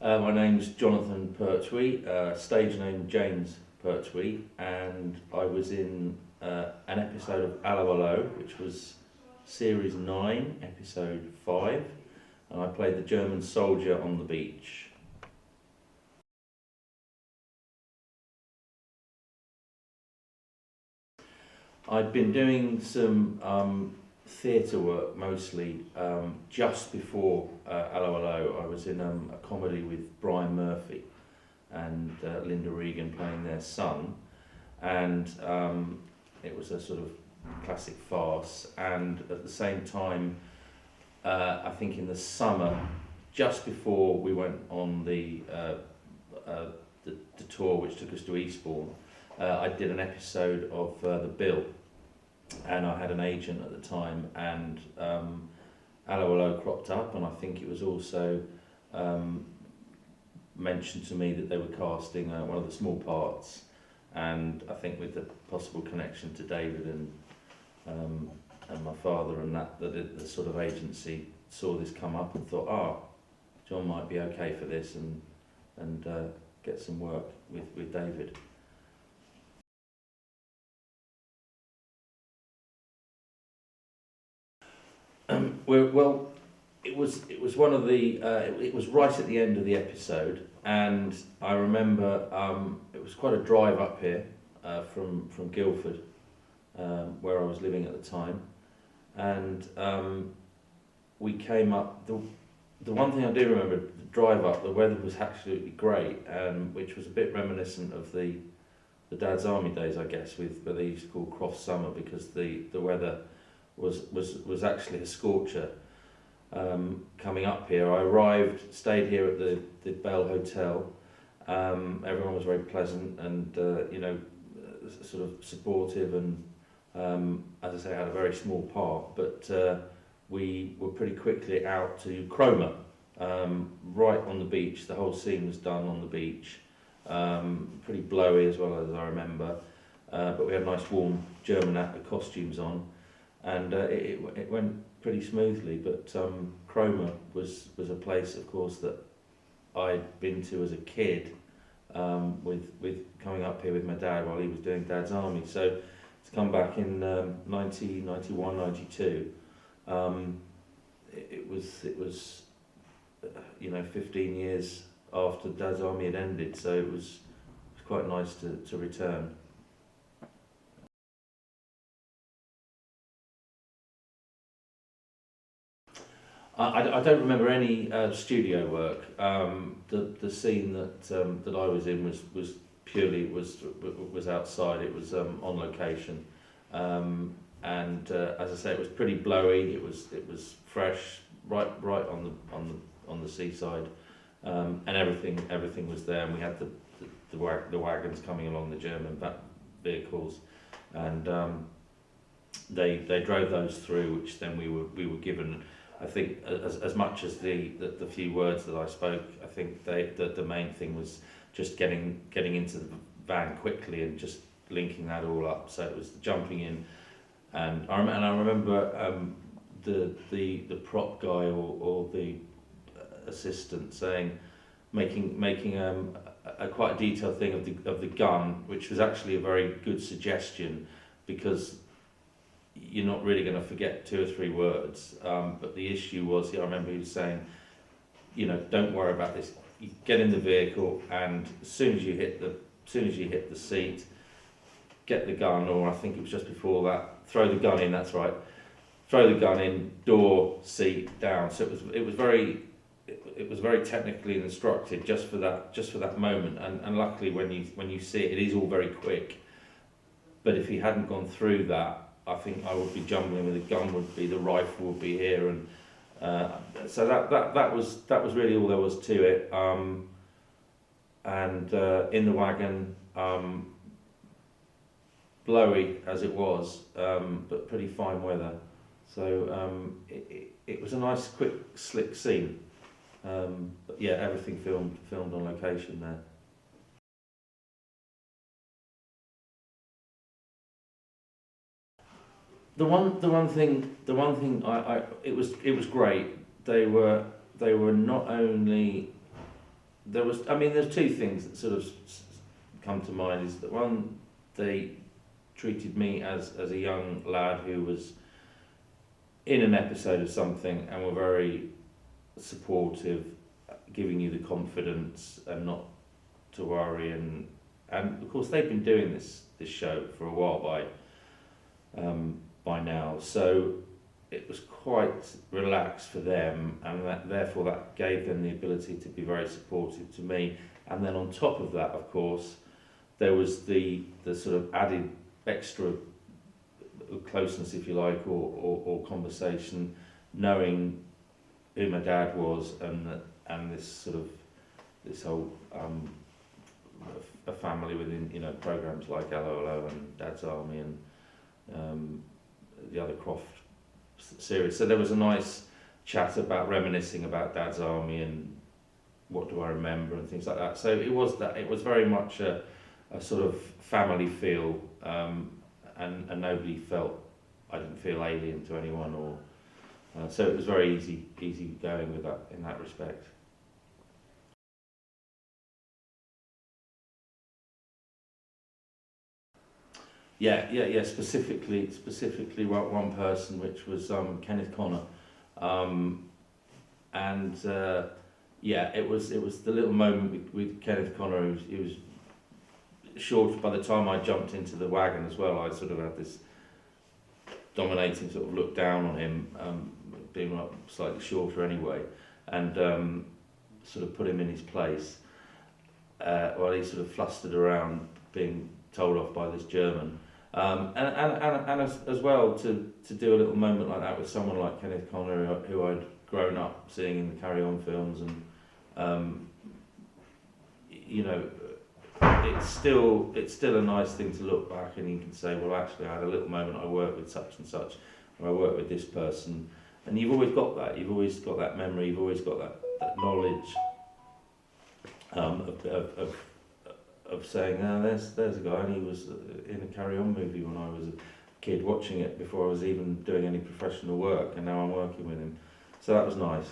My name's Jonathan Pertwee, stage name James Pertwee, and I was in an episode of Allo'Allo, which was series 9, episode 5, and I played the German soldier on the beach. I'd been doing some theatre work mostly just before Allo'Allo. I was in a comedy with Brian Murphy and Linda Regan playing their son, and it was a sort of classic farce. And at the same time, I think in the summer, just before we went on the tour which took us to Eastbourne, I did an episode of The Bill, and I had an agent at the time, and Allo'Allo cropped up, and I think it was also mentioned to me that they were casting one of the small parts, and I think with the possible connection to David and my father, and that the sort of agency saw this come up and thought, John might be okay for this, and get some work with David. Well, it was one of the it was right at the end of the episode, and I remember it was quite a drive up here from Guildford, where I was living at the time, and we came up. The one thing I do remember, the drive up, the weather was absolutely great, which was a bit reminiscent of the Dad's Army days, I guess, with what they used to call Croft summer, because the weather was actually a scorcher coming up here. I arrived, stayed here at the Bell Hotel. Everyone was very pleasant and sort of supportive, and as I say, had a very small part, but we were pretty quickly out to Cromer, right on the beach. The whole scene was done on the beach, pretty blowy as well, as I remember, but we had nice warm German costumes on, and it went pretty smoothly. But Cromer was a place, of course, that I'd been to as a kid, with coming up here with my dad while he was doing Dad's Army. So to come back in 1991, 92, it was 15 years after Dad's Army had ended, so it was quite nice to return. I don't remember any studio work. The scene that I was in was purely was outside. It was on location, and as I say, it was pretty blowy. It was fresh, right on the seaside, and everything was there. And we had the wagons coming along, the German vehicles, and they drove those through, which then we were given. I think as much as the few words that I spoke, I think the main thing was just getting into the van quickly and just linking that all up. So it was jumping in, and I remember the prop guy or the assistant making a quite a detailed thing of the gun, which was actually a very good suggestion, because you're not really going to forget 2 or 3 words, but the issue was, I remember he was saying, don't worry about this. You get in the vehicle, and as soon as you hit the seat, get the gun, or I think it was just before that, throw the gun in. That's right, throw the gun in, door, seat, down. So it was very technically instructed just for that moment, and luckily when you see it is all very quick. But if he hadn't gone through that, I think I would be jumbling with the gun, the rifle would be here, and so that was really all there was to it. And in the wagon, blowy as it was, but pretty fine weather. So it was a nice, quick, slick scene. But yeah, everything filmed on location there. The one thing it was great. They were not only there was, I mean, there's two things that sort of come to mind. Is that one, they treated me as a young lad who was in an episode of something and were very supportive, giving you the confidence and not to worry, and of course they've been doing this show for a while by now, so it was quite relaxed for them, and therefore that gave them the ability to be very supportive to me. And then on top of that, of course, there was the sort of added extra closeness, if you like, or conversation, knowing who my dad was, and this sort of this whole a family within, you know, programs like Allo'Allo and Dad's Army and the other Croft series. So there was a nice chat about reminiscing about Dad's Army and what do I remember and things like that. So it was very much a sort of family feel, and nobody felt, I didn't feel alien to anyone, or so it was very easy going with that in that respect. Yeah. Specifically, one person, which was Kenneth Connor, and it was the little moment with Kenneth Connor. He was short. By the time I jumped into the wagon as well, I sort of had this dominating sort of look down on him, being slightly shorter anyway, and sort of put him in his place while he sort of flustered around being told off by this German. And as well to do a little moment like that with someone like Kenneth Connor, who I'd grown up seeing in the Carry On films, and you know, it's still a nice thing to look back and you can say, well, actually, I had a little moment. I worked with such and such, or I worked with this person, and you've always got that. You've always got that memory. You've always got that knowledge of saying, there's a guy, and he was in a Carry On movie when I was a kid watching it before I was even doing any professional work, and now I'm working with him. So that was nice.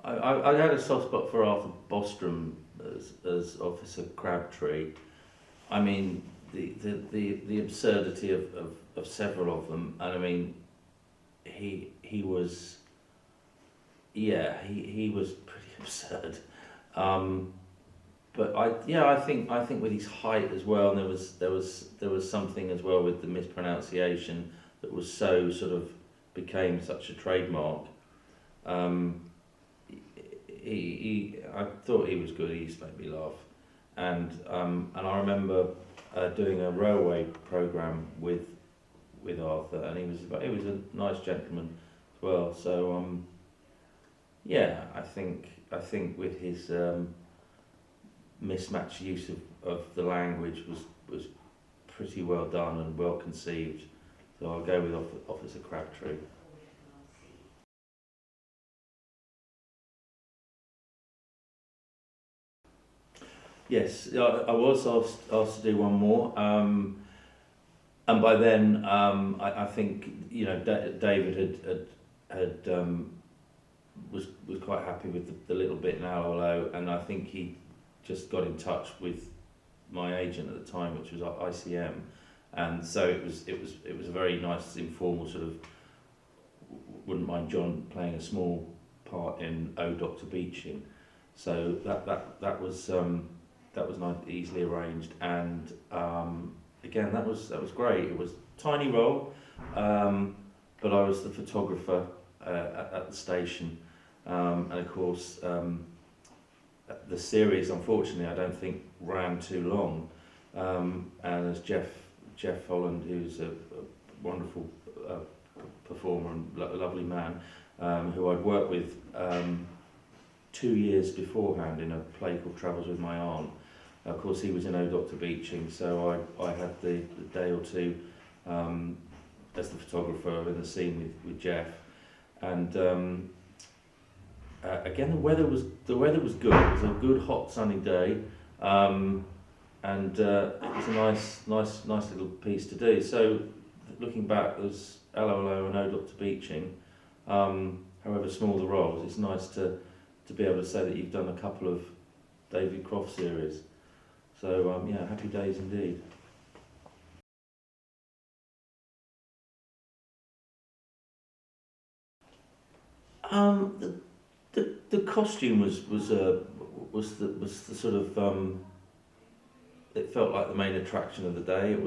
I had a soft spot for Arthur Bostrom as Officer Crabtree. I mean, the absurdity of several of them, and I mean, he was, he was pretty absurd. But I think with his height as well, and there was something as well with the mispronunciation that was so sort of became such a trademark. I thought he was good. He used to make me laugh, and I remember doing a railway programme with Arthur, and he was a nice gentleman as well. So I think with his mismatched use of the language was pretty well done and well conceived. So I'll go with Officer Crabtree. Yes, I was asked to do one more, and by then I think, you know, David had was quite happy with the little bit in Allo'Allo, and I think he just got in touch with my agent at the time, which was ICM, and so it was a very nice informal sort of, wouldn't mind John playing a small part in Oh Dr. Beeching, so that was nice, easily arranged, and again that was great. It was a tiny role, but I was the photographer at the station, and of course the series, unfortunately, I don't think ran too long, and as Jeff Holland, who's a wonderful performer and lovely man, who I'd worked with 2 years beforehand in a play called Travels with My Aunt. Of course, he was in Oh Dr. Beeching, so I had the day or two as the photographer in the scene with Jeff, and again the weather was good. It was a good hot sunny day, and it was a nice little piece to do. So looking back, there's Allo'Allo and O to Beaching. However small the roles, it's nice to be able to say that you've done a couple of David Croft series. So yeah, happy days indeed. The costume was the sort of it felt like the main attraction of the day. It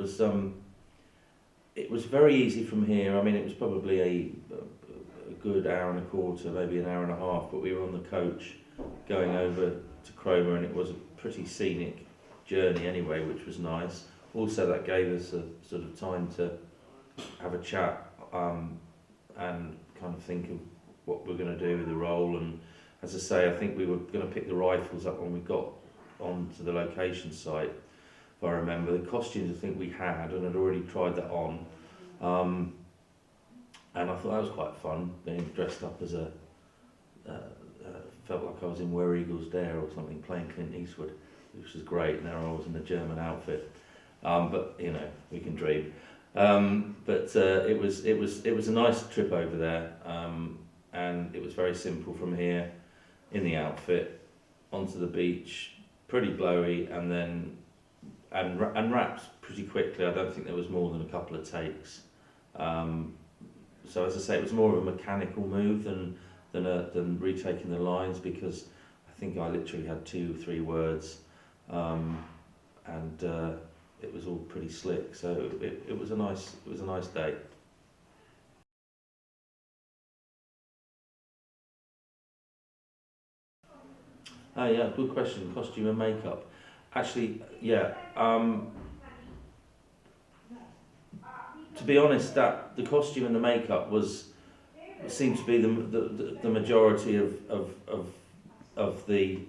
was very easy from here. I mean, it was probably a good hour and a quarter, maybe an hour and a half, but we were on the coach going over to Cromer, and it was a pretty scenic journey anyway, which was nice. Also, that gave us a sort of time to have a chat and kind of think of what we're going to do with the role. And as I say, I think we were going to pick the rifles up when we got onto the location site, if I remember. The costumes I think we had, and I'd already tried that on. And I thought that was quite fun, being dressed up as felt like I was in Where Eagles Dare or something, playing Clint Eastwood, which was great. And there I was in a German outfit. But you know, we can dream. It was a nice trip over there, and it was very simple from here, in the outfit, onto the beach, pretty blowy, and then and wrapped pretty quickly. I don't think there was more than a couple of takes. So as I say, it was more of a mechanical move than retaking the lines, because I think I literally had 2-3 words, and it was all pretty slick. So it was a nice day. Yeah, good question. Costume and makeup. Actually, yeah. To be honest, that the costume and the makeup seemed to be the majority of the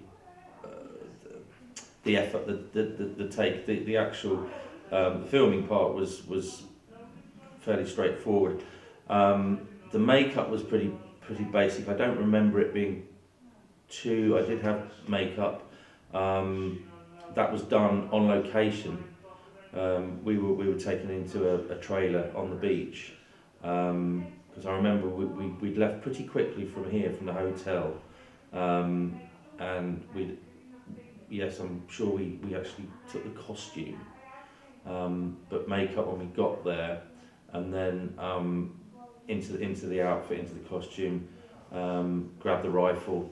effort, the take. The actual filming part was fairly straightforward. The makeup was pretty basic. I don't remember it being too. I did have makeup that was done on location. We were taken into a trailer on the beach, because I remember we'd left pretty quickly from here, from the hotel, and yes, I'm sure we actually took the costume, but makeup when we got there, and then into the outfit, into the costume, grabbed the rifle,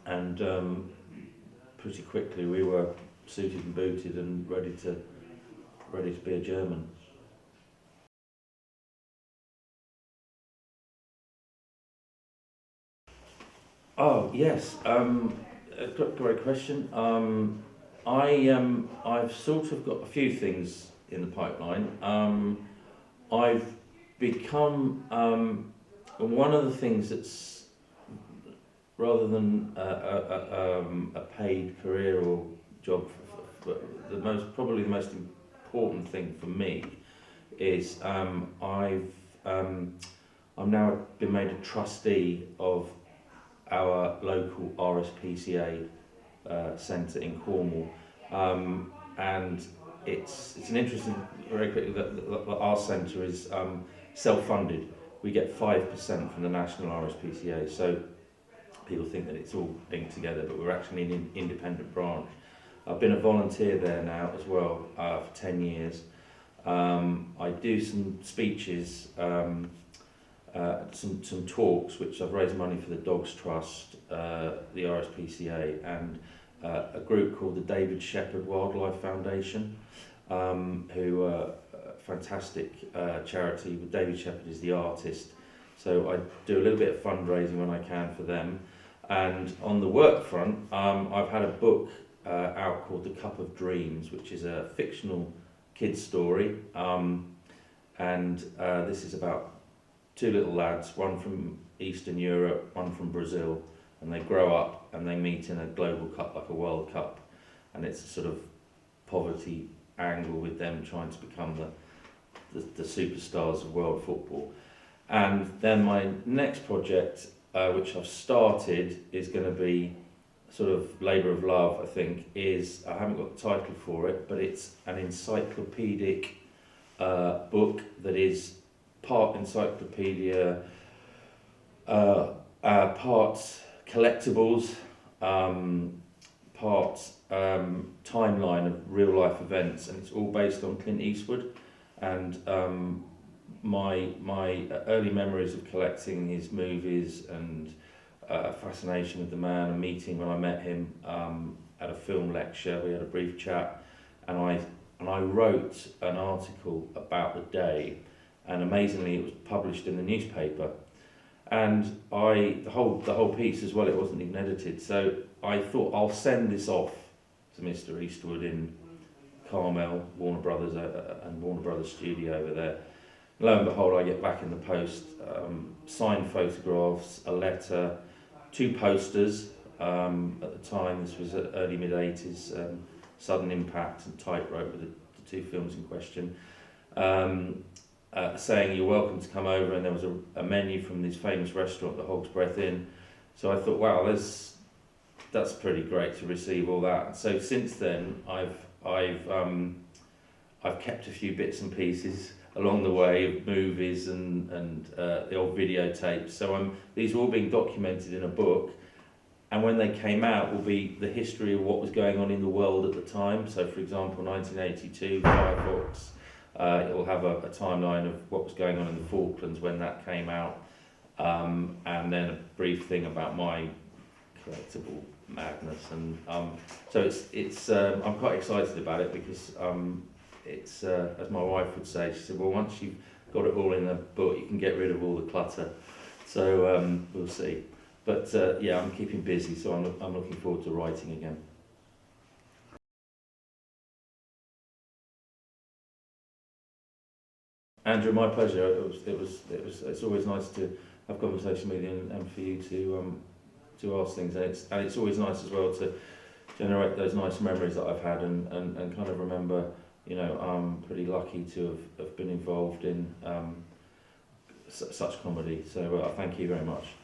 and pretty quickly we were suited and booted and ready to be a German. Oh yes, great question. I've sort of got a few things in the pipeline. I've become one of the things that's, rather than a paid career or job, probably the most important thing for me is I'm now been made a trustee of our local RSPCA centre in Cornwall, and it's an interesting, very quickly, that our centre is self-funded. We get 5% from the national RSPCA, so people think that it's all linked together, but we're actually an independent branch. I've been a volunteer there now as well for 10 years. I do some speeches, some talks, which I've raised money for the Dogs Trust, the RSPCA, and a group called the David Shepherd Wildlife Foundation, who are a fantastic charity. David Shepherd is the artist, so I do a little bit of fundraising when I can for them. And on the work front, I've had a book out called The Cup of Dreams, which is a fictional kids story, and this is about 2 little lads, one from Eastern Europe, one from Brazil, and they grow up and they meet in a global cup, like a World Cup, and it's a sort of poverty angle with them trying to become the superstars of world football. And then my next project, which I've started, is going to be sort of labour of love, I think. I haven't got the title for it, but it's an encyclopedic book that is part encyclopedia, part collectibles, part timeline of real life events, and it's all based on Clint Eastwood. And my early memories of collecting his movies and fascination with the man, a meeting when I met him at a film lecture. We had a brief chat, and I wrote an article about the day, and amazingly it was published in the newspaper. And the whole piece as well, it wasn't even edited. So I thought I'll send this off to Mr. Eastwood in Carmel, Warner Brothers and Warner Brothers studio over there. Lo and behold, I get back in the post signed photographs, a letter, 2 posters. At the time, this was early mid-80s, Sudden Impact and Tightrope were the 2 films in question. Saying you're welcome to come over, and there was a menu from this famous restaurant, the Hog's Breath Inn. So I thought, wow, that's pretty great to receive all that. So since then, I've kept a few bits and pieces along the way of movies and the old videotapes. So these are all being documented in a book, and when they came out will be the history of what was going on in the world at the time. So for example, 1982, Firefox. It will have a timeline of what was going on in the Falklands when that came out, and then a brief thing about my collectible madness. And so it's I'm quite excited about it, because it's as my wife would say, she said, well, once you've got it all in a book, you can get rid of all the clutter. So we'll see. But yeah, I'm keeping busy, so I'm looking forward to writing again. Andrew, my pleasure. It's always nice to have conversation with you, and for you to ask things, and it's always nice as well to generate those nice memories that I've had, and kind of remember, you know, I'm pretty lucky to have been involved in such comedy. So thank you very much.